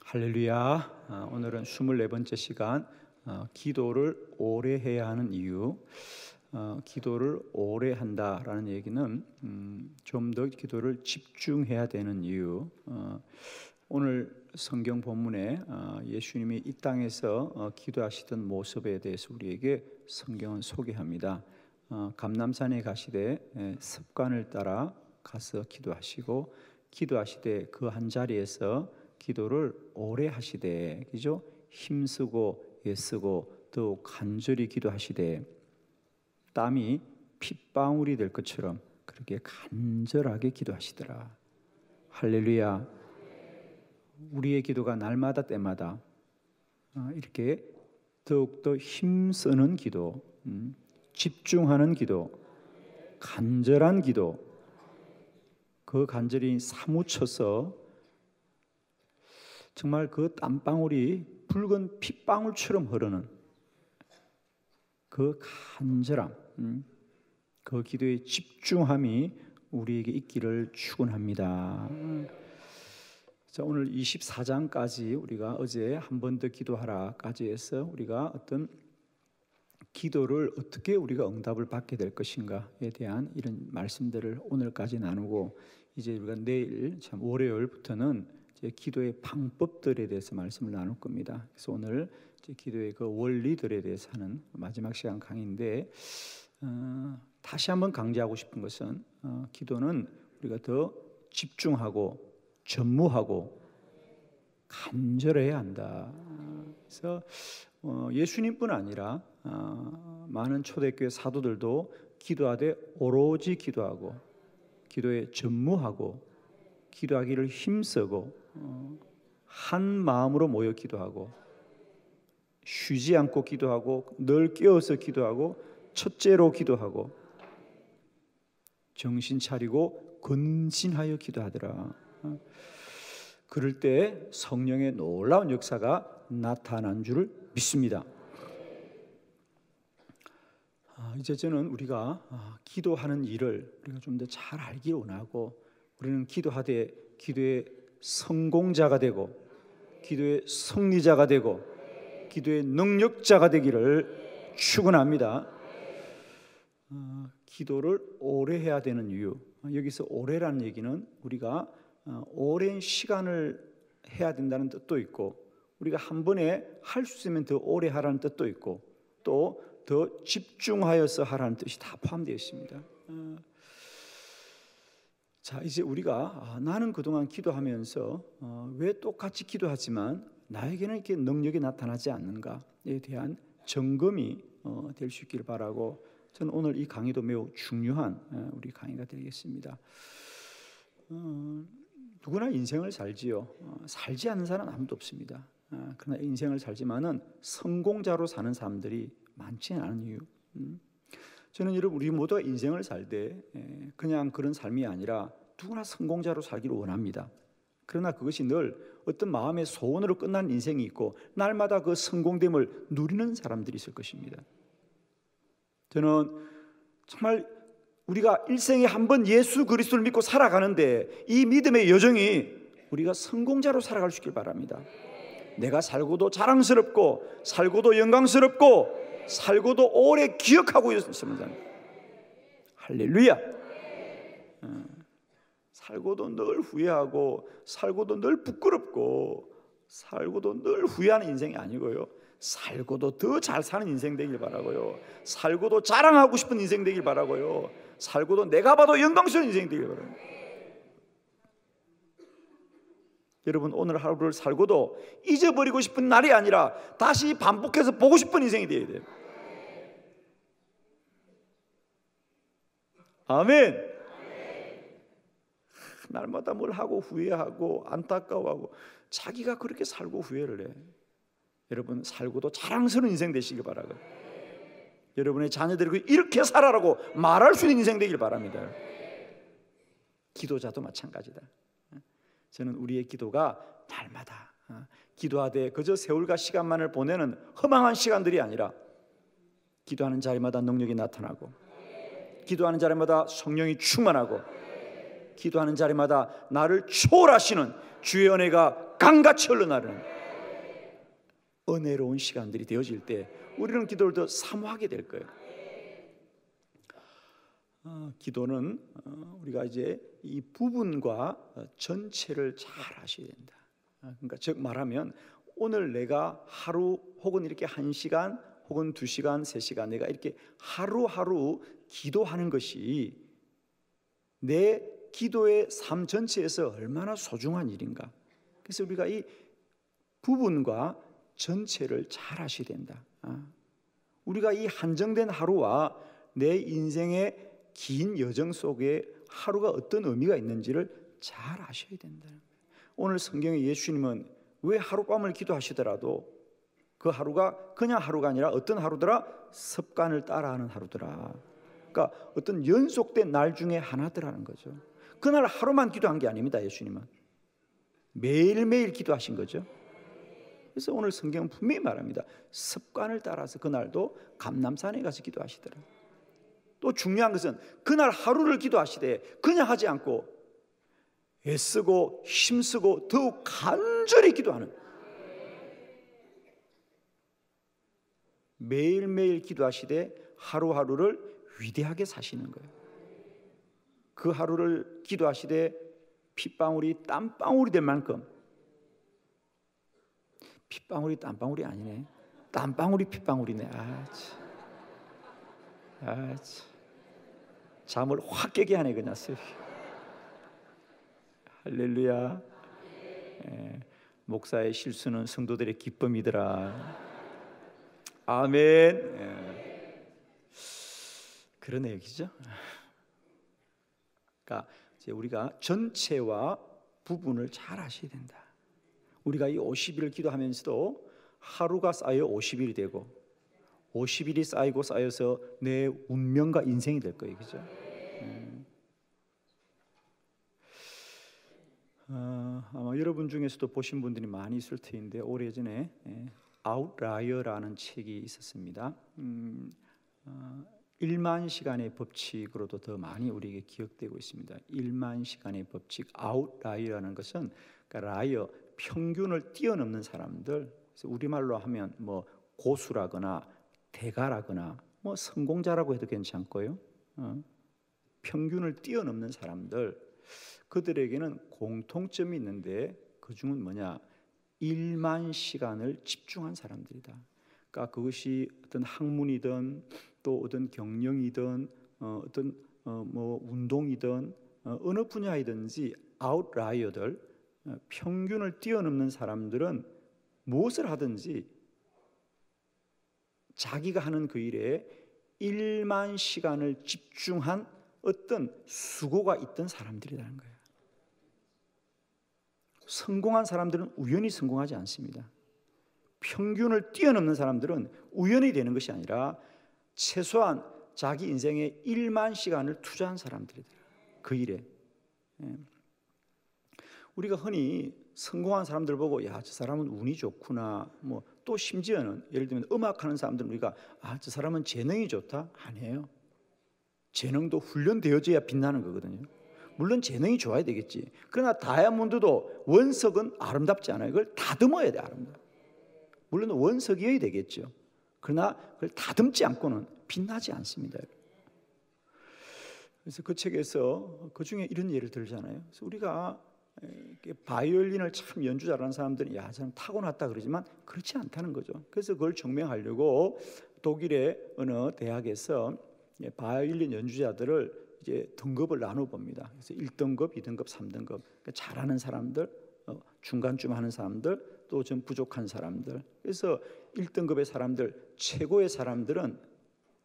할렐루야. 오늘은 24번째 시간 기도를 오래 해야 하는 이유. 기도를 오래 한다라는 얘기는 좀 더 기도를 집중해야 되는 이유. 오늘 성경 본문에 예수님이 이 땅에서 기도하시던 모습에 대해서 우리에게 성경은 소개합니다. 감람산에 가시되 습관을 따라 가서 기도하시고 기도하시되 그 한 자리에서 기도를 오래 하시되, 그죠? 힘쓰고 애쓰고 또 간절히 기도하시되 땀이 핏방울이 될 것처럼 그렇게 간절하게 기도하시더라. 할렐루야. 우리의 기도가 날마다 때마다 이렇게 더욱더 힘쓰는 기도, 집중하는 기도, 간절한 기도, 그 간절히 사무쳐서 정말 그 땀방울이 붉은 핏방울처럼 흐르는 그 간절함, 그 기도의 집중함이 우리에게 있기를 축원합니다. 자, 오늘 24장까지 우리가 어제 한 번 더 기도하라까지 해서 우리가 어떤 기도를 어떻게 우리가 응답을 받게 될 것인가에 대한 이런 말씀들을 오늘까지 나누고, 이제 우리가 내일 참 월요일부터는 기도의 방법들에 대해서 말씀을 나눌 겁니다. 그래서 오늘 기도의 그 원리들에 대해서 하는 마지막 시간 강의인데, 다시 한번 강조하고 싶은 것은 기도는 우리가 더 집중하고 전무하고 간절해야 한다. 그래서 예수님뿐 아니라 많은 초대교회 사도들도 기도하되 오로지 기도하고 기도에 전무하고 기도하기를 힘쓰고 한 마음으로 모여 기도하고 쉬지 않고 기도하고 늘 깨어서 기도하고 첫째로 기도하고 정신 차리고 근신하여 기도하더라. 그럴 때 성령의 놀라운 역사가 나타난 줄을 믿습니다. 이제 저는 우리가 기도하는 일을 우리가 좀 더 잘 알기 원하고, 우리는 기도하되 기도의 성공자가 되고 기도의 승리자가 되고 기도의 능력자가 되기를 축원합니다. 기도를 오래 해야 되는 이유, 여기서 오래라는 얘기는 우리가 오랜 시간을 해야 된다는 뜻도 있고, 우리가 한 번에 할 수 있으면 더 오래 하라는 뜻도 있고, 또 더 집중하여서 하라는 뜻이 다 포함되어 있습니다. 자, 이제 우리가 나는 그동안 기도하면서 왜 똑같이 기도하지만 나에게는 이렇게 능력이 나타나지 않는가에 대한 점검이 될 수 있기를 바라고, 저는 오늘 이 강의도 매우 중요한 우리 강의가 되겠습니다. 누구나 인생을 살지요. 살지 않는 사람은 아무도 없습니다. 그러나 인생을 살지만은 성공자로 사는 사람들이 많지 않은 이유, 저는 여러분 우리 모두가 인생을 살 때 그냥 그런 삶이 아니라 누구나 성공자로 살기를 원합니다. 그러나 그것이 늘 어떤 마음의 소원으로 끝난 인생이 있고 날마다 그 성공됨을 누리는 사람들이 있을 것입니다. 저는 정말 우리가 일생에 한 번 예수 그리스도를 믿고 살아가는데 이 믿음의 여정이 우리가 성공자로 살아갈 수 있길 바랍니다. 내가 살고도 자랑스럽고 살고도 영광스럽고 살고도 오래 기억하고 있습니다. 할렐루야. 살고도 늘 후회하고 살고도 늘 부끄럽고 살고도 늘 후회하는 인생이 아니고요, 살고도 더 잘 사는 인생 되길 바라고요, 살고도 자랑하고 싶은 인생 되길 바라고요, 살고도 내가 봐도 영광스러운 인생 되길 바랍니다. 여러분, 오늘 하루를 살고도 잊어버리고 싶은 날이 아니라 다시 반복해서 보고 싶은 인생이 되어야 돼요. 아멘. 날마다 뭘 하고 후회하고 안타까워하고 자기가 그렇게 살고 후회를 해. 여러분, 살고도 자랑스러운 인생 되시길 바라고, 여러분의 자녀들이 이렇게 살아라고 말할 수 있는 인생 되길 바랍니다. 기도자도 마찬가지다. 저는 우리의 기도가 날마다 기도하되 그저 세월과 시간만을 보내는 허망한 시간들이 아니라 기도하는 자리마다 능력이 나타나고 기도하는 자리마다 성령이 충만하고 기도하는 자리마다 나를 초월하시는 주의 은혜가 강같이 흘러나르는 은혜로운 시간들이 되어질 때 우리는 기도를 더 사모하게 될 거예요. 기도는 우리가 이제 이 부분과 전체를 잘 아셔야 된다. 그러니까 즉 말하면 오늘 내가 하루 혹은 이렇게 1시간 혹은 2시간, 3시간 내가 이렇게 하루하루 기도하는 것이 내 기도의 삶 전체에서 얼마나 소중한 일인가. 그래서 우리가 이 부분과 전체를 잘 아셔야 된다. 우리가 이 한정된 하루와 내 인생의 긴 여정 속에 하루가 어떤 의미가 있는지를 잘 아셔야 된다. 오늘 성경에 예수님은 왜 하룻밤을 기도하시더라도 그 하루가 그냥 하루가 아니라 어떤 하루더라? 습관을 따라하는 하루더라. 그러니까 어떤 연속된 날 중에 하나더라는 거죠. 그날 하루만 기도한 게 아닙니다. 예수님은 매일매일 기도하신 거죠. 그래서 오늘 성경은 분명히 말합니다. 습관을 따라서 그날도 감람산에 가서 기도하시더라. 또 중요한 것은 그날 하루를 기도하시되 그냥 하지 않고 애쓰고 힘쓰고 더욱 간절히 기도하는, 매일매일 기도하시되 하루하루를 위대하게 사시는 거예요. 그 하루를 기도하시되 핏방울이 땀방울이 될 만큼, 핏방울이 땀방울이 아니네, 땀방울이 핏방울이네. 잠을 확 깨게 하네 그냥. 할렐루야. 목사의 실수는 성도들의 기쁨이더라. 아멘. 그런 얘기죠. 그러니까 이제 우리가 전체와 부분을 잘 아셔야 된다. 우리가 이 50일을 기도하면서도 하루가 쌓여 50일이 되고 50일이 쌓이고 쌓여서 내 운명과 인생이 될 거예요. 그죠? 아마 여러분 중에서도 보신 분들이 많이 있을 텐데 오래전에 아웃라이어라는 책이 있었습니다. 1만 시간의 법칙으로도 더 많이 우리에게 기억되고 있습니다. 1만 시간의 법칙, 아웃라이어라는 것은 그러니까 라이어, 평균을 뛰어넘는 사람들, 그래서 우리말로 하면 뭐 고수라거나 대가라거나 뭐 성공자라고 해도 괜찮고요. 평균을 뛰어넘는 사람들, 그들에게는 공통점이 있는데 그 중은 뭐냐? 1만 시간을 집중한 사람들이다. 그러니까 그것이 어떤 학문이든 또 어떤 경영이든 어떤 뭐 운동이든 어느 분야이든지 아웃라이어들, 평균을 뛰어넘는 사람들은 무엇을 하든지 자기가 하는 그 일에 1만 시간을 집중한 어떤 수고가 있던 사람들이라는 거예요. 성공한 사람들은 우연히 성공하지 않습니다. 평균을 뛰어넘는 사람들은 우연히 되는 것이 아니라 최소한 자기 인생에 1만 시간을 투자한 사람들이다. 그 일에. 우리가 흔히 성공한 사람들 보고 야, 저 사람은 운이 좋구나, 뭐 또 심지어는 예를 들면 음악하는 사람들은 우리가 저 사람은 재능이 좋다? 아니에요. 재능도 훈련되어져야 빛나는 거거든요. 물론 재능이 좋아야 되겠지. 그러나 다이아몬드도 원석은 아름답지 않아요. 그걸 다듬어야 돼. 아름답. 물론 원석이어야 되겠죠. 그러나 그걸 다듬지 않고는 빛나지 않습니다. 그래서 그 책에서 그 중에 이런 예를 들잖아요. 그래서 우리가 바이올린을 참 연주 잘하는 사람들은 야, 저는 타고났다 그러지만 그렇지 않다는 거죠. 그래서 그걸 증명하려고 독일의 어느 대학에서 바이올린 연주자들을 이제 등급을 나눠 봅니다. 그래서 1등급, 2등급, 3등급. 그러니까 잘하는 사람들, 중간쯤 하는 사람들, 또 좀 부족한 사람들. 그래서 1등급의 사람들, 최고의 사람들은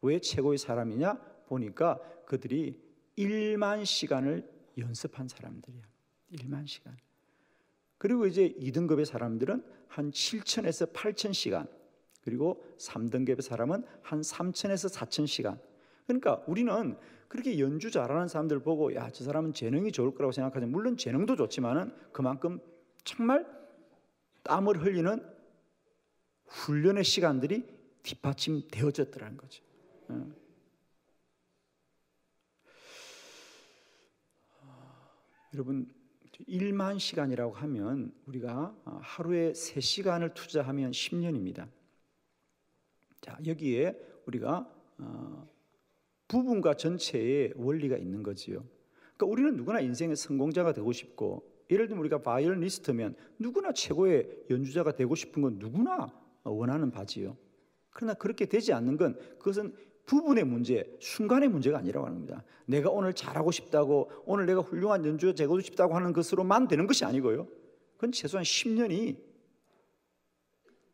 왜 최고의 사람이냐? 보니까 그들이 1만 시간을 연습한 사람들이야. 1만 시간. 그리고 이제 2등급의 사람들은 한 7,000에서 8,000시간. 그리고 3등급의 사람은 한 3,000에서 4,000시간. 그러니까 우리는 그렇게 연주 잘하는 사람들 보고 야, 저 사람은 재능이 좋을 거라고 생각하죠. 물론 재능도 좋지만은 그만큼 정말 땀을 흘리는 훈련의 시간들이 뒷받침되어졌더라는 거죠. 여러분, 1만 시간이라고 하면 우리가 하루에 3시간을 투자하면 10년입니다. 자, 여기에 우리가 부분과 전체의 원리가 있는 거지요. 그러니까 우리는 누구나 인생의 성공자가 되고 싶고, 예를 들면 우리가 바이올리니스트면 누구나 최고의 연주자가 되고 싶은 건 누구나 원하는 바지요. 그러나 그렇게 되지 않는 건 그것은 부분의 문제, 순간의 문제가 아니라고 하는 겁니다. 내가 오늘 잘하고 싶다고, 오늘 내가 훌륭한 연주자 되고 싶다고 하는 것으로만 되는 것이 아니고요. 그건 최소한 10년이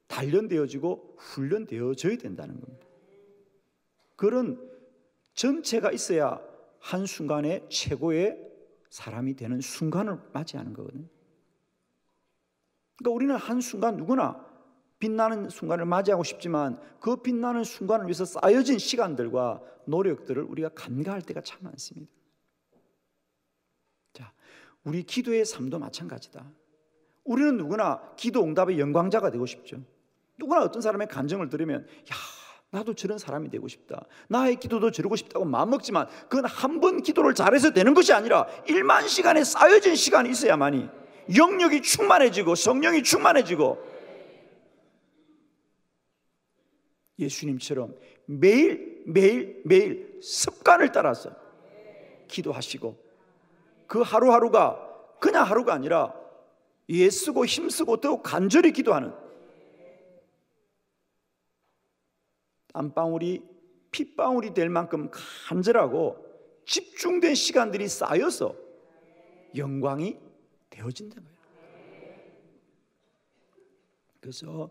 단련되어지고 훈련되어져야 된다는 겁니다. 그런 전체가 있어야 한순간에 최고의 사람이 되는 순간을 맞이하는 거거든요. 그러니까 우리는 한순간 누구나 빛나는 순간을 맞이하고 싶지만 그 빛나는 순간을 위해서 쌓여진 시간들과 노력들을 우리가 간과할 때가 참 많습니다. 자, 우리 기도의 삶도 마찬가지다. 우리는 누구나 기도 응답의 영광자가 되고 싶죠. 누구나 어떤 사람의 간증을 들으면 야, 나도 저런 사람이 되고 싶다, 나의 기도도 저러고 싶다고 마음먹지만 그건 한 번 기도를 잘해서 되는 것이 아니라 1만 시간에 쌓여진 시간이 있어야만이 영역이 충만해지고 성령이 충만해지고 예수님처럼 매일 습관을 따라서 기도하시고 그 하루하루가 그냥 하루가 아니라 애쓰고 힘쓰고 더욱 간절히 기도하는 땀방울이 핏방울이 될 만큼 간절하고 집중된 시간들이 쌓여서 영광이 되어진다는 거예요. 그래서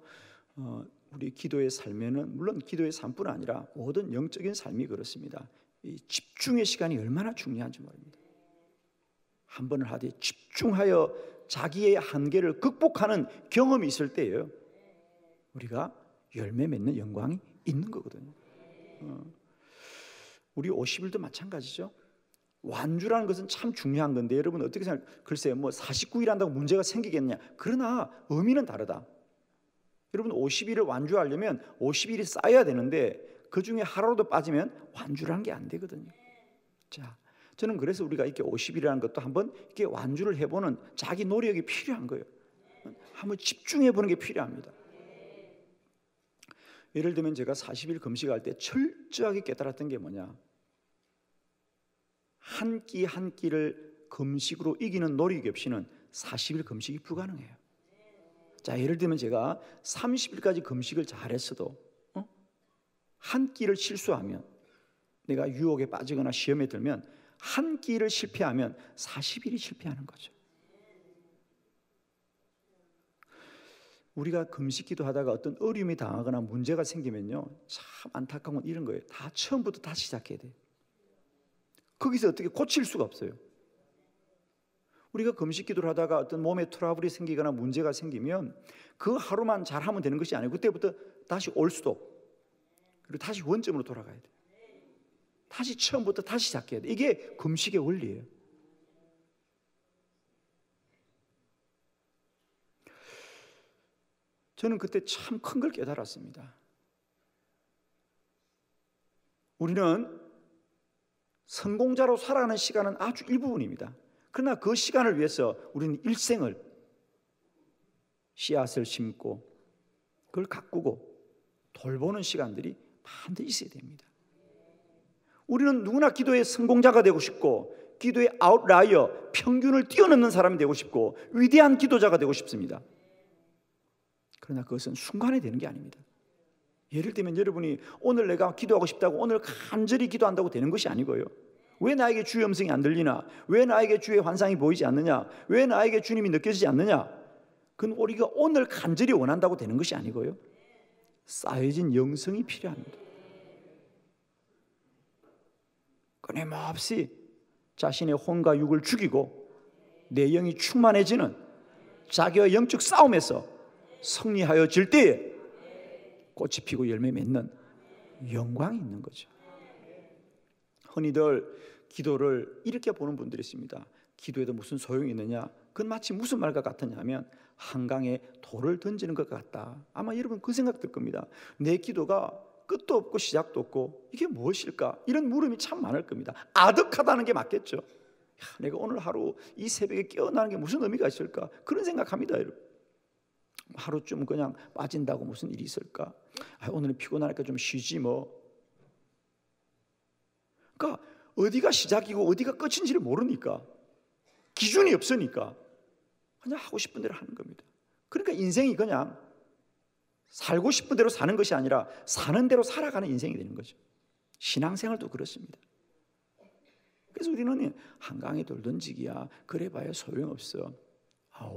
우리 기도의 삶에는 물론 기도의 삶뿐 아니라 모든 영적인 삶이 그렇습니다. 이 집중의 시간이 얼마나 중요한지 모릅니다. 한 번을 하되 집중하여 자기의 한계를 극복하는 경험이 있을 때예요, 우리가 열매 맺는 영광이 있는 거거든요. 우리 50일도 마찬가지죠. 완주라는 것은 참 중요한 건데 여러분 어떻게 생각해요? 글쎄요, 뭐 49일 한다고 문제가 생기겠냐? 그러나 의미는 다르다. 여러분 50일을 완주하려면 50일이 쌓여야 되는데 그 중에 하루라도 빠지면 완주라는 게 안 되거든요. 자, 저는 그래서 우리가 이렇게 50일이라는 것도 한번 이렇게 완주를 해보는 자기 노력이 필요한 거예요. 한번 집중해보는 게 필요합니다. 예를 들면 제가 40일 금식할 때 철저하게 깨달았던 게 뭐냐, 한 끼 한 끼를 금식으로 이기는 노력이 없이는 40일 금식이 불가능해요. 자, 예를 들면 제가 30일까지 금식을 잘했어도 한 끼를 실수하면, 내가 유혹에 빠지거나 시험에 들면 한 끼를 실패하면 40일이 실패하는 거죠. 우리가 금식기도 하다가 어떤 어려움이 당하거나 문제가 생기면요, 참 안타까운 건 이런 거예요. 다 처음부터 다시 시작해야 돼요. 거기서 어떻게 고칠 수가 없어요. 우리가 금식기도를 하다가 어떤 몸에 트러블이 생기거나 문제가 생기면 그 하루만 잘하면 되는 것이 아니고 그때부터 다시 올 수도, 그리고 다시 원점으로 돌아가야 돼요. 다시 처음부터 다시 시작해야 돼요. 이게 금식의 원리예요. 저는 그때 참 큰 걸 깨달았습니다. 우리는 성공자로 살아가는 시간은 아주 일부분입니다. 그러나 그 시간을 위해서 우리는 일생을 씨앗을 심고 그걸 가꾸고 돌보는 시간들이 반드시 있어야 됩니다. 우리는 누구나 기도의 성공자가 되고 싶고 기도의 아웃라이어, 평균을 뛰어넘는 사람이 되고 싶고 위대한 기도자가 되고 싶습니다. 그러나 그것은 순간에 되는 게 아닙니다. 예를 들면 여러분이 오늘 내가 기도하고 싶다고 오늘 간절히 기도한다고 되는 것이 아니고요, 왜 나에게 주의 음성이 안 들리나, 왜 나에게 주의 환상이 보이지 않느냐, 왜 나에게 주님이 느껴지지 않느냐, 그건 우리가 오늘 간절히 원한다고 되는 것이 아니고요, 쌓여진 영성이 필요합니다. 끊임없이 자신의 혼과 육을 죽이고 내 영이 충만해지는 자기와 영적 싸움에서 승리하여질 때에 꽃이 피고 열매 맺는 영광이 있는 거죠. 흔히들 기도를 이렇게 보는 분들이 있습니다. 기도에도 무슨 소용이 있느냐, 그건 마치 무슨 말과 같으냐 하면 한강에 돌을 던지는 것 같다. 아마 여러분 그 생각 들 겁니다. 내 기도가 끝도 없고 시작도 없고 이게 무엇일까? 이런 물음이 참 많을 겁니다. 아득하다는 게 맞겠죠. 내가 오늘 하루 이 새벽에 깨어나는 게 무슨 의미가 있을까? 그런 생각합니다, 여러분. 하루쯤 그냥 빠진다고 무슨 일이 있을까? 오늘은 피곤하니까 좀 쉬지 뭐. 그러니까 어디가 시작이고 어디가 끝인지를 모르니까, 기준이 없으니까 그냥 하고 싶은 대로 하는 겁니다. 그러니까 인생이 그냥 살고 싶은 대로 사는 것이 아니라 사는 대로 살아가는 인생이 되는 거죠. 신앙생활도 그렇습니다. 그래서 우리는 한강에 돌 던지기야 그래봐야 소용없어.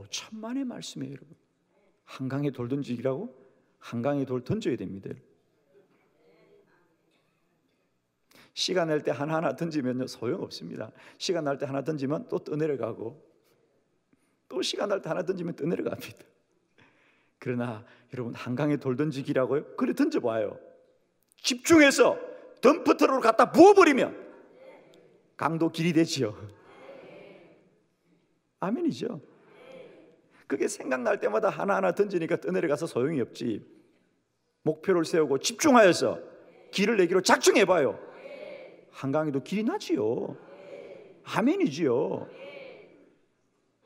천만의 말씀이에요, 여러분. 한강에 돌 던지기라고? 한강에 돌 던져야 됩니다. 시간 날 때 하나하나 던지면요 소용없습니다. 시간 날 때 하나 던지면 또 떠내려가고, 또 시간 날 때 하나 던지면 떠내려갑니다. 그러나 여러분, 한강에 돌 던지기라고요? 그래 던져봐요. 집중해서 덤프트럭으로 갖다 부어버리면 강도 길이 되지요. 아멘이죠. 그게 생각날 때마다 하나하나 던지니까 떠내려가서 소용이 없지. 목표를 세우고 집중하여서 길을 내기로 작정해봐요. 한강에도 길이 나지요. 아멘이지요.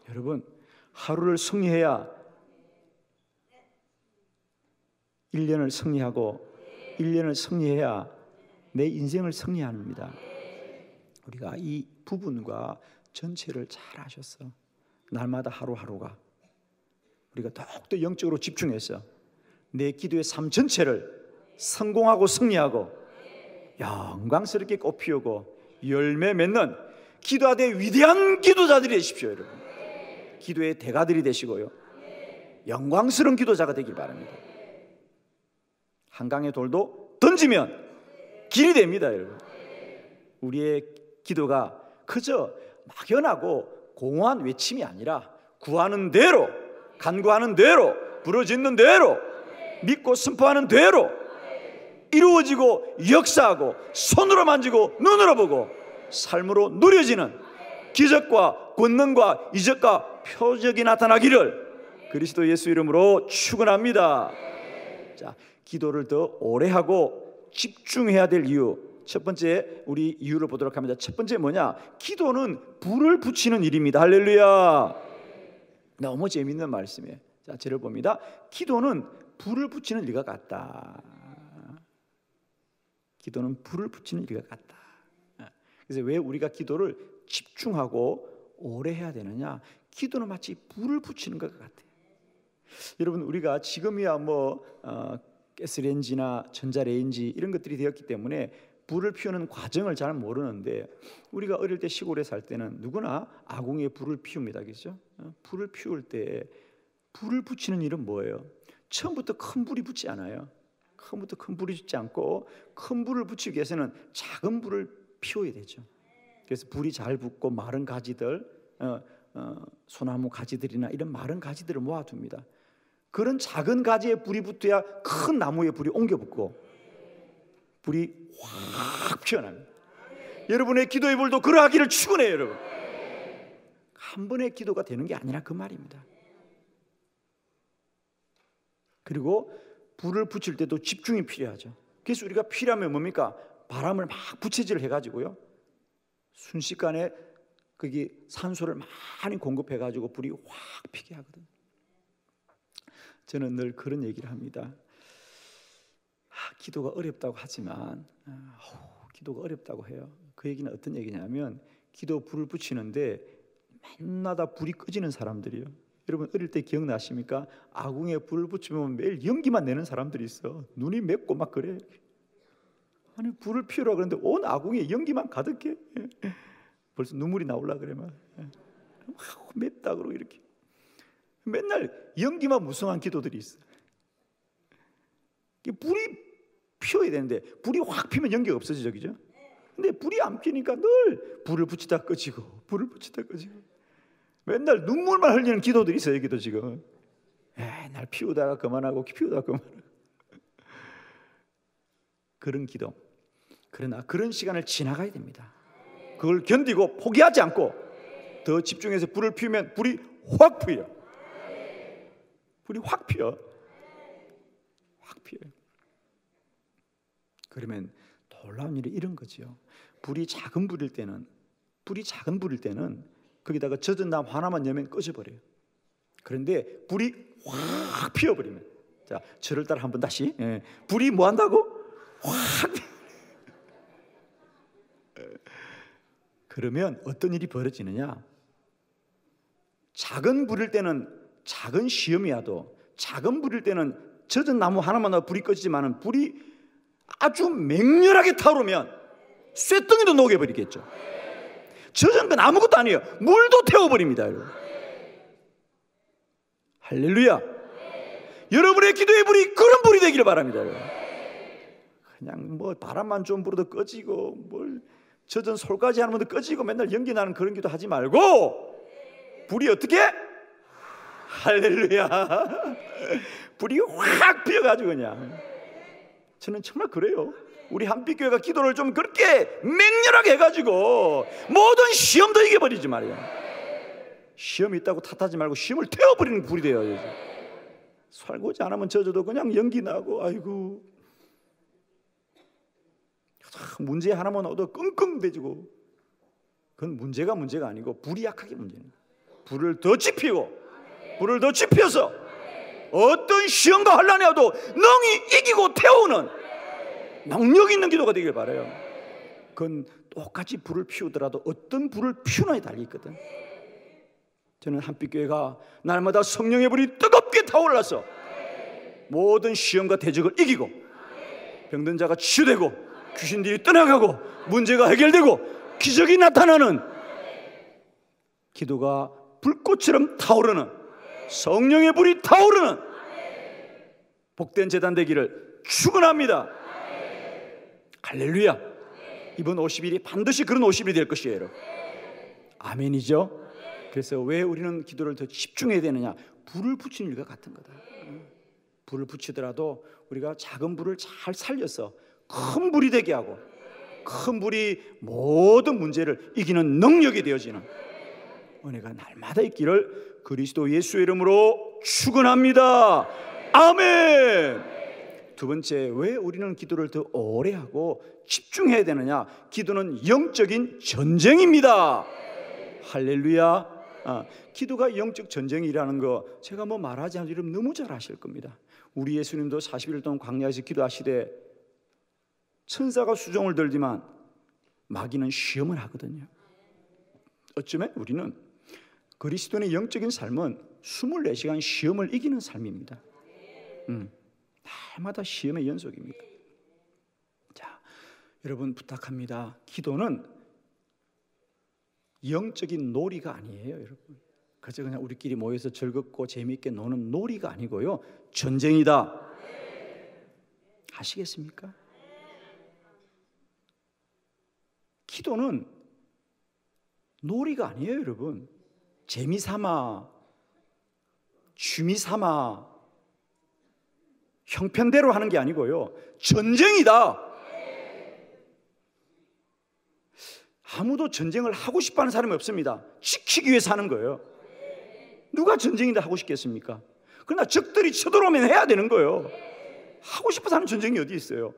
여러분, 하루를 승리해야 1년을 승리하고 1년을 승리해야 내 인생을 승리합니다. 우리가 이 부분과 전체를 잘 아셨어. 날마다 하루하루가 우리가 더욱더 영적으로 집중해서 내 기도의 삶 전체를 성공하고 승리하고 영광스럽게 꽃피우고 열매 맺는 기도하되 위대한 기도자들이 되십시오, 여러분. 기도의 대가들이 되시고요, 영광스러운 기도자가 되길 바랍니다. 한강의 돌도 던지면 길이 됩니다, 여러분. 우리의 기도가 그저 막연하고 공허한 외침이 아니라 구하는 대로, 간구하는 대로, 부르짖는 대로, 믿고 선포하는 대로 이루어지고 역사하고 손으로 만지고 눈으로 보고 삶으로 누려지는 기적과 권능과 이적과 표적이 나타나기를 그리스도 예수 이름으로 축원합니다. 자, 기도를 더 오래 하고 집중해야 될 이유, 첫 번째 우리 이유를 보도록 합니다. 첫 번째 뭐냐? 기도는 불을 붙이는 일입니다. 할렐루야. 너무 재밌는 말씀이에요. 자, 저를 봅니다. 기도는 불을 붙이는 일과 같다. 기도는 불을 붙이는 일과 같다. 그래서 왜 우리가 기도를 집중하고 오래 해야 되느냐? 기도는 마치 불을 붙이는 것 같아요. 여러분, 우리가 지금이야 가스레인지나 전자레인지 이런 것들이 되었기 때문에 불을 피우는 과정을 잘 모르는데, 우리가 어릴 때 시골에 살 때는 누구나 아궁이에 불을 피웁니다, 그렇죠? 불을 피울 때 불을 붙이는 일은 뭐예요? 처음부터 큰 불이 붙지 않아요. 처음부터 큰 불이 붙지 않고, 큰 불을 붙이기 위해서는 작은 불을 피워야 되죠. 그래서 불이 잘 붙고 마른 가지들, 소나무 가지들이나 이런 마른 가지들을 모아둡니다. 그런 작은 가지에 불이 붙어야 큰 나무에 불이 옮겨 붙고 불이 확 피어납니다. 여러분의 기도의 불도 그러하기를 축원해요, 여러분. 한 번의 기도가 되는 게 아니라 그 말입니다. 그리고 불을 붙일 때도 집중이 필요하죠. 그래서 우리가 필요하면 뭡니까? 바람을 막 부채질을 해가지고요, 순식간에 거기 산소를 많이 공급해가지고 불이 확 피게 하거든요. 저는 늘 그런 얘기를 합니다. 기도가 어렵다고 하지만 기도가 어렵다고 해요. 그 얘기는 어떤 얘기냐면, 기도 불을 붙이는데 맨마다 불이 꺼지는 사람들이요. 여러분, 어릴 때 기억나십니까? 아궁이에 불을 붙이면 매일 연기만 내는 사람들이 있어. 눈이 맵고 막 그래. 아니, 불을 피우라 그러는데 온 아궁이에 연기만 가득해. 벌써 눈물이 나올라 그래 막. 맵다 그러고 이렇게. 맨날 연기만 무성한 기도들이 있어. 불이 피워야 되는데 불이 확 피면 연기가 없어지죠, 그죠? 근데 불이 안 피니까 늘 불을 붙이다 꺼지고 불을 붙이다 꺼지고 맨날 눈물만 흘리는 기도들이 있어요, 여기도 지금. 날 피우다가 그만하고 피우다가 그만하고 그런 기도. 그러나 그런 시간을 지나가야 됩니다. 그걸 견디고 포기하지 않고 더 집중해서 불을 피우면 불이 확 피어요. 불이 확 피어. 확 피어요. 그러면 놀라운 일이 이런 거죠. 불이 작은 불일 때는 불이 작은 불일 때는 거기다가 젖은 나무 하나만 넣으면 꺼져버려요. 그런데 불이 확 피어버리면, 자, 저를 따라 한번 다시. 불이 뭐 한다고? 확. 그러면 어떤 일이 벌어지느냐? 작은 불일 때는 작은 시험이 와도, 작은 불일 때는 젖은 나무 하나만 넣어 불이 꺼지지만, 불이 아주 맹렬하게 타오르면 쇠덩이도 녹여버리겠죠. 젖은 건 아무것도 아니에요. 물도 태워버립니다. 여러분. 할렐루야. 여러분의 기도의 불이 그런 불이 되기를 바랍니다. 여러분. 그냥 뭐 바람만 좀 불어도 꺼지고, 뭘 젖은 솔까지 하는 분도 꺼지고 맨날 연기 나는 그런 기도 하지 말고, 불이 어떻게? 할렐루야. 불이 확 피어가지고 그냥. 저는 정말 그래요. 우리 한빛교회가 기도를 좀 그렇게 맹렬하게 해가지고 모든 시험도 이겨버리지 말이야. 시험이 있다고 탓하지 말고 시험을 태워버리는 불이 돼요. 설거지 안 하면 젖어도 그냥 연기 나고, 아이고, 문제 하나만 얻어 끙끙대지고. 그건 문제가 아니고 불이 약하게 문제입니다. 불을 더 지피고, 불을 더 지펴서 어떤 시험과 환난이 와도 능히 이기고 태우는 능력 있는 기도가 되길 바라요. 그건 똑같이 불을 피우더라도 어떤 불을 피우느냐에 달려있거든. 저는 한빛교회가 날마다 성령의 불이 뜨겁게 타올라서 모든 시험과 대적을 이기고, 병든 자가 치유되고, 귀신들이 떠나가고, 문제가 해결되고, 기적이 나타나는 기도가 불꽃처럼 타오르는, 성령의 불이 타오르는 복된 제단 되기를 축원합니다. 할렐루야. 이번 50일이 반드시 그런 50일이 될 것이에요, 여러분. 아멘이죠. 그래서 왜 우리는 기도를 더 집중해야 되느냐? 불을 붙이는 일과 같은 거다. 불을 붙이더라도 우리가 작은 불을 잘 살려서 큰 불이 되게 하고, 큰 불이 모든 문제를 이기는 능력이 되어지는 은혜가 날마다 있기를 그리스도 예수의 이름으로 축원합니다. 아멘. 두 번째, 왜 우리는 기도를 더 오래 하고 집중해야 되느냐? 기도는 영적인 전쟁입니다. 할렐루야. 기도가 영적 전쟁이라는 거 제가 뭐 말하지 않아도 여러분 너무 잘 아실 겁니다. 우리 예수님도 40일 동안 광야에서 기도하시되 천사가 수종을 들지만 마귀는 시험을 하거든요. 어쩌면 우리는 그리스도인의 영적인 삶은 24시간 시험을 이기는 삶입니다. 날마다 시험의 연속입니다. 자, 여러분 부탁합니다. 기도는 영적인 놀이가 아니에요, 여러분. 그저 그냥 우리끼리 모여서 즐겁고 재미있게 노는 놀이가 아니고요, 전쟁이다. 아시겠습니까? 기도는 놀이가 아니에요, 여러분. 재미삼아, 취미삼아, 형편대로 하는 게 아니고요, 전쟁이다. 아무도 전쟁을 하고 싶어하는 사람이 없습니다. 지키기 위해서 하는 거예요. 누가 전쟁인데 하고 싶겠습니까? 그러나 적들이 쳐들어오면 해야 되는 거예요. 하고 싶어서 하는 전쟁이 어디 있어요?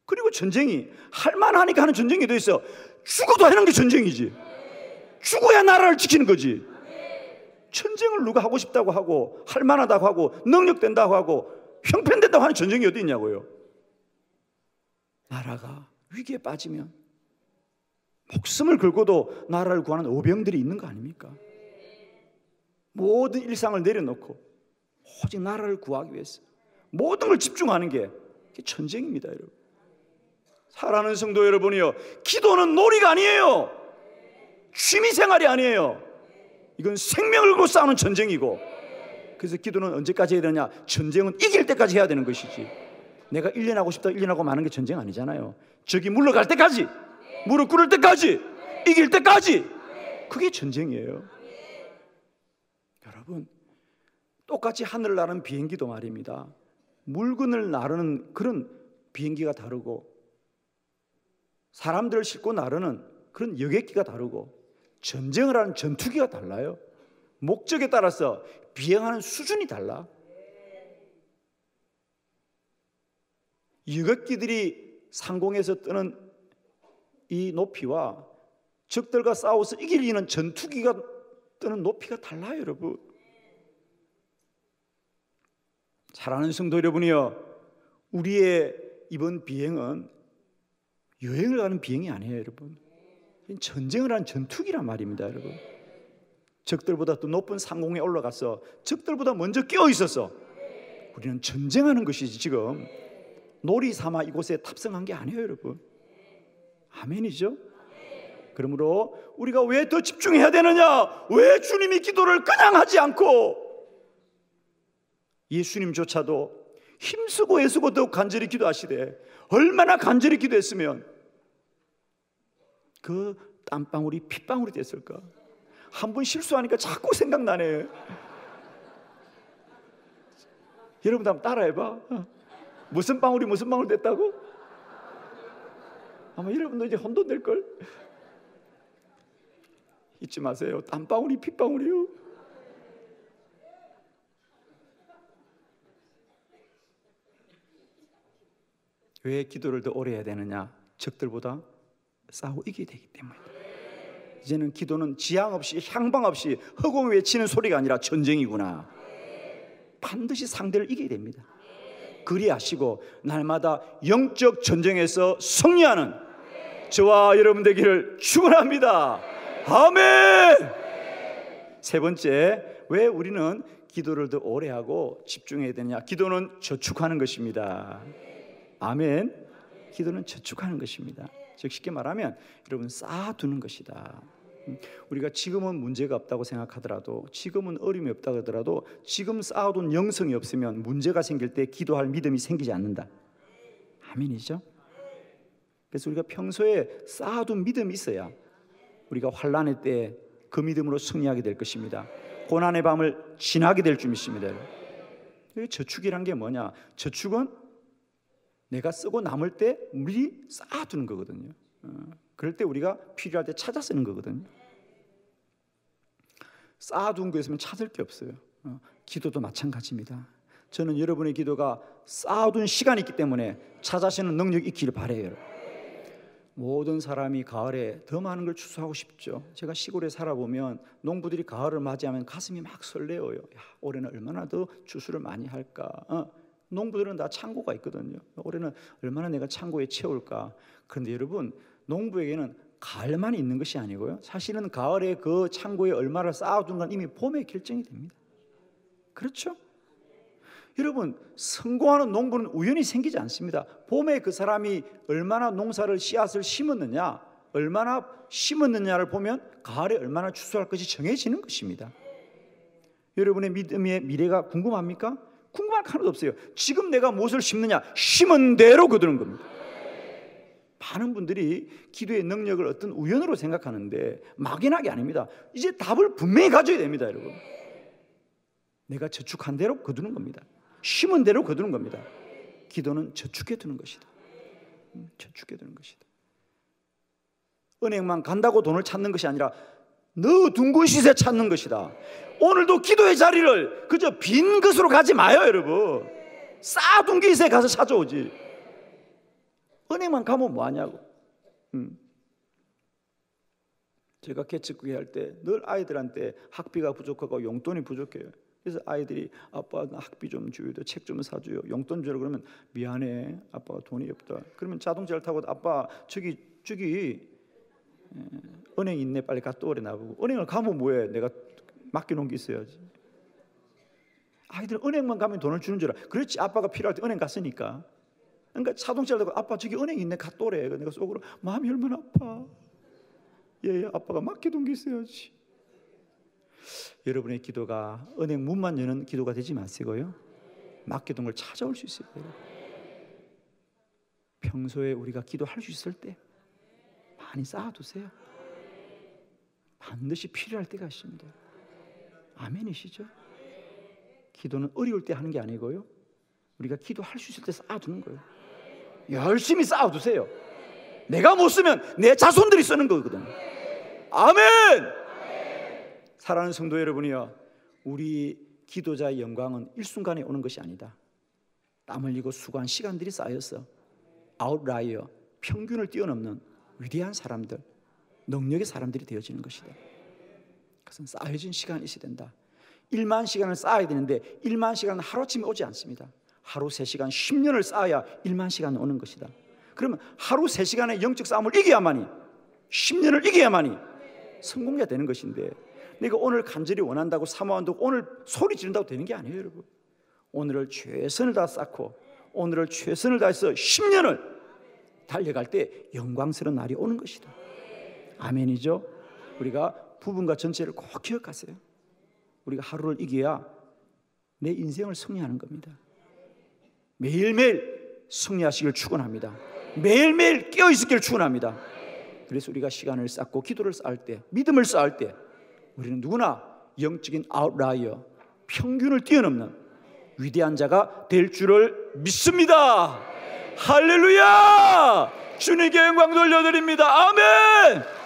그리고 전쟁이 할만하니까 하는 전쟁이 어디 있어? 죽어도 하는 게 전쟁이지. 죽어야 나라를 지키는 거지. 전쟁을 누가 하고 싶다고 하고 할만하다고 하고 능력된다고 하고 형편된다고 하는 전쟁이 어디 있냐고요. 나라가 위기에 빠지면 목숨을 걸고도 나라를 구하는 의병들이 있는 거 아닙니까? 모든 일상을 내려놓고 오직 나라를 구하기 위해서 모든 걸 집중하는 게 전쟁입니다, 여러분. 사랑하는 성도 여러분이요, 기도는 놀이가 아니에요. 취미생활이 아니에요. 이건 생명을 걸고 싸우는 전쟁이고, 그래서 기도는 언제까지 해야 되냐? 전쟁은 이길 때까지 해야 되는 것이지, 내가 1년 하고 싶다 1년 하고 마는 게 전쟁 아니잖아요. 적이 물러갈 때까지, 무릎 꿇을 때까지, 이길 때까지, 그게 전쟁이에요. 여러분, 똑같이 하늘을 나르는 비행기도 말입니다. 물건을 나르는 그런 비행기가 다르고, 사람들을 싣고 나르는 그런 여객기가 다르고, 전쟁을 하는 전투기가 달라요. 목적에 따라서 비행하는 수준이 달라. 여객기들이 상공에서 뜨는 이 높이와 적들과 싸워서 이기려는 전투기가 뜨는 높이가 달라요, 여러분. 사랑하는 성도 여러분이요, 우리의 이번 비행은 여행을 가는 비행이 아니에요, 여러분. 전쟁을 하는 전투기란 말입니다, 여러분. 적들보다 더 높은 상공에 올라가서 적들보다 먼저 깨어 있어서 우리는 전쟁하는 것이지, 지금 놀이 삼아 이곳에 탑승한 게 아니에요, 여러분. 아멘이죠? 그러므로 우리가 왜 더 집중해야 되느냐? 왜 주님이 기도를 그냥 하지 않고 예수님조차도 힘쓰고 애쓰고 더 간절히 기도하시되, 얼마나 간절히 기도했으면 그 땀방울이 핏방울이 됐을까? 한 번 실수하니까 자꾸 생각나네. 여러분도 한번 따라해봐. 무슨 방울이 무슨 방울 됐다고? 아마 여러분도 이제 혼돈 낼걸? 잊지 마세요. 땀방울이 핏방울이요. 왜 기도를 더 오래 해야 되느냐? 적들보다 싸우고 이기게 되기 때문입니다. 이제는 기도는 지향 없이 향방 없이 허공 외치는 소리가 아니라 전쟁이구나. 반드시 상대를 이기게 됩니다. 그리하시고 날마다 영적 전쟁에서 승리하는 저와 여러분 되기를 축원합니다. 아멘. 세 번째, 왜 우리는 기도를 더 오래 하고 집중해야 되느냐? 기도는 저축하는 것입니다. 아멘. 기도는 저축하는 것입니다. 즉 쉽게 말하면 여러분 쌓아두는 것이다. 우리가 지금은 문제가 없다고 생각하더라도, 지금은 어려움이 없다고 하더라도, 지금 쌓아둔 영성이 없으면 문제가 생길 때 기도할 믿음이 생기지 않는다. 아멘이죠? 그래서 우리가 평소에 쌓아둔 믿음이 있어야 우리가 환난의 때 그 믿음으로 승리하게 될 것입니다. 고난의 밤을 지나게 될 줄 믿습니다. 저축이란 게 뭐냐? 저축은 내가 쓰고 남을 때 미리 쌓아두는 거거든요. 그럴 때 우리가 필요할 때 찾아 쓰는 거거든요. 쌓아둔 거 있으면 찾을 게 없어요. 기도도 마찬가지입니다. 저는 여러분의 기도가 쌓아둔 시간이 있기 때문에 찾아쓰는 능력이 있기를 바라요. 모든 사람이 가을에 더 많은 걸 추수하고 싶죠. 제가 시골에 살아보면 농부들이 가을을 맞이하면 가슴이 막 설레어요. 야, 올해는 얼마나 더 추수를 많이 할까. 농부들은 다 창고가 있거든요. 올해는 얼마나 내가 창고에 채울까. 그런데 여러분, 농부에게는 가을만 있는 것이 아니고요, 사실은 가을에 그 창고에 얼마를 쌓아둔 건 이미 봄에 결정이 됩니다. 그렇죠? 여러분, 성공하는 농부는 우연히 생기지 않습니다. 봄에 그 사람이 얼마나 농사를 씨앗을 심었느냐, 얼마나 심었느냐를 보면 가을에 얼마나 추수할 것이 정해지는 것입니다. 여러분의 믿음의 미래가 궁금합니까? 궁금할 하나도 없어요. 지금 내가 무엇을 심느냐, 심은 대로 거두는 겁니다. 많은 분들이 기도의 능력을 어떤 우연으로 생각하는데 막연하게 아닙니다. 이제 답을 분명히 가져야 됩니다, 여러분. 내가 저축한 대로 거두는 겁니다. 심은 대로 거두는 겁니다. 기도는 저축해 두는 것이다. 저축해 두는 것이다. 은행만 간다고 돈을 찾는 것이 아니라 넣어둔 곳에 찾는 것이다. 오늘도 기도의 자리를 그저 빈 것으로 가지 마요, 여러분. 쌓아둔 곳에 가서 찾아오지. 은행만 가면 뭐하냐고. 제가 개척교회 할 때 늘 아이들한테 학비가 부족하고 용돈이 부족해요. 그래서 아이들이 아빠 학비 좀 줘요, 책 좀 사줘요, 용돈 주라 그러면 미안해, 아빠가 돈이 없다. 그러면 자동차를 타고 아빠 저기 은행 있네, 빨리 갔다 오래. 나보고 은행을 가면 뭐해, 내가 맡겨놓은 게 있어야지. 아이들은 은행만 가면 돈을 주는 줄 알아. 그렇지, 아빠가 필요할 때 은행 갔으니까. 그러니까 자동차를 타고 아빠 저기 은행 있네, 갔다 오래. 내가 속으로 마음이 얼마나 아파. 예, 아빠가 맡겨둔 게 있어야지. 여러분의 기도가 은행 문만 여는 기도가 되지 마시고요, 맡겨둔 걸 찾아올 수 있어요. 평소에 우리가 기도할 수 있을 때 많이 쌓아두세요. 반드시 필요할 때가 있습니다. 아멘이시죠? 기도는 어려울 때 하는 게 아니고요, 우리가 기도할 수 있을 때 쌓아두는 거예요. 열심히 쌓아두세요. 내가 못 쓰면 내 자손들이 쓰는 거거든요. 아멘! 사랑하는 성도 여러분이요, 우리 기도자의 영광은 일순간에 오는 것이 아니다. 땀 흘리고 수고한 시간들이 쌓여서 아웃라이어, 평균을 뛰어넘는 위대한 사람들, 능력의 사람들이 되어지는 것이다. 그것은 쌓여진 시간이 있어야 된다. 1만 시간을 쌓아야 되는데 1만 시간은 하루아침에 오지 않습니다. 하루 3시간 10년을 쌓아야 1만 시간 오는 것이다. 그러면 하루 3시간의 영적 싸움을 이겨야만이, 10년을 이겨야만이 성공자 되는 것인데, 내가 오늘 간절히 원한다고 사모한다고 오늘 소리 지른다고 되는 게 아니에요, 여러분. 오늘을 최선을 다 쌓고 오늘을 최선을 다해서 10년을 달려갈 때 영광스러운 날이 오는 것이다. 아멘이죠. 우리가 부분과 전체를 꼭 기억하세요. 우리가 하루를 이겨야 내 인생을 승리하는 겁니다. 매일매일 승리하시길 축원합니다. 매일매일 깨어있기를 축원합니다. 그래서 우리가 시간을 쌓고 기도를 쌓을 때, 믿음을 쌓을 때 우리는 누구나 영적인 아웃라이어, 평균을 뛰어넘는 위대한 자가 될 줄을 믿습니다. 할렐루야! 주님께 영광 돌려드립니다. 아멘!